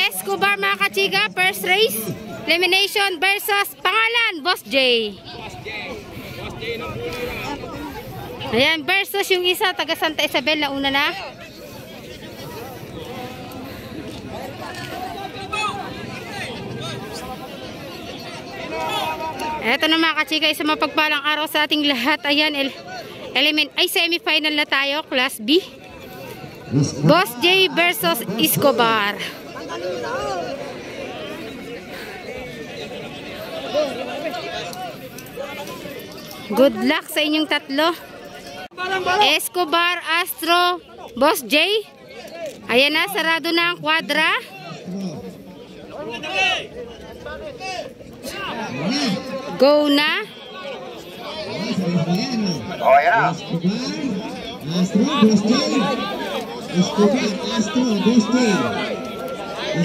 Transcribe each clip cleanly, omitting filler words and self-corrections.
Escobar mga kachika, first race. Elimination versus pangalan, Boss J. Ayan, versus yung isa, taga Santa Isabel na una na. Eto na mga kachika, isang mapagpalang araw sa ating lahat. Ayan, semi-final na tayo, Class B. Boss J versus Escobar. Good luck sa inyong tatlo. Escobar, Astro, Boss J. Ayan na, sarado na ang kwadra. Go na. Oh, yeah.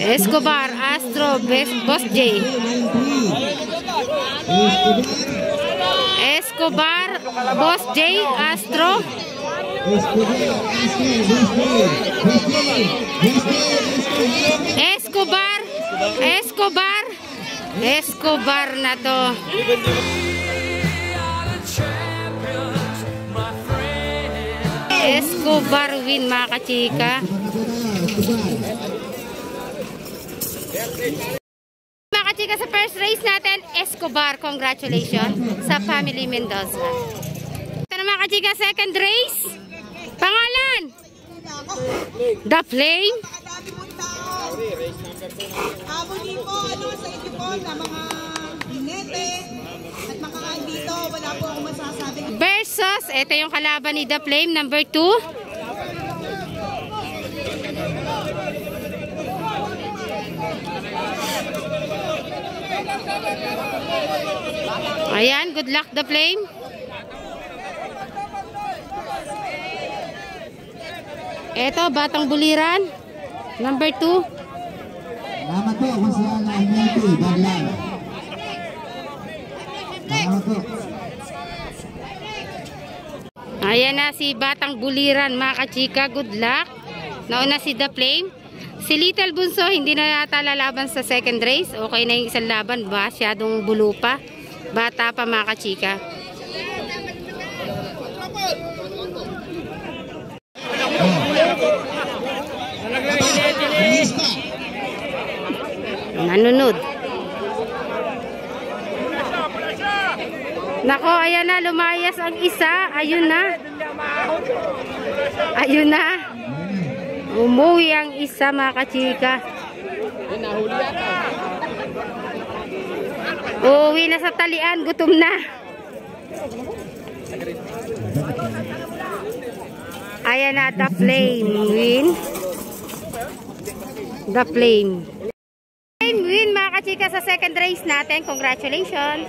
Escobar, Astro, Boss J. Escobar, Boss J, Astro. Escobar na to. Escobar win mga kachika. Mga kachika, sa first race natin, Escobar, congratulations sa Family Mendoza. Ito na mga kachika, second race. Pangalan? The Flame. Abuli po, sa inyo po na mga binete at makakaan dito, wala po akong masasabi. Versus, ito yung kalaban ni The Flame, number 2. Ayan, good luck The Flame. Ito, Batang Buliran, number 2. Salamat po kung saan ang NLP, Baglan. Salamat po. Ayan na si Batang Buliran mga kachika, good luck. Nauna si The Flame. Si Little Bunso hindi na yata lalaban sa second race. Okay na yung isang laban, masyadong bulo pa. Bata pa mga kachika. Nanunod. Nako, ayan na, lumayas ang isa. Ayun na. Ayun na. Umuwi ang isa mga kachika. Uuwi na sa talian, gutom na. Ayan na, The Flame win. The Flame win mga kachika sa second race natin. Congratulations.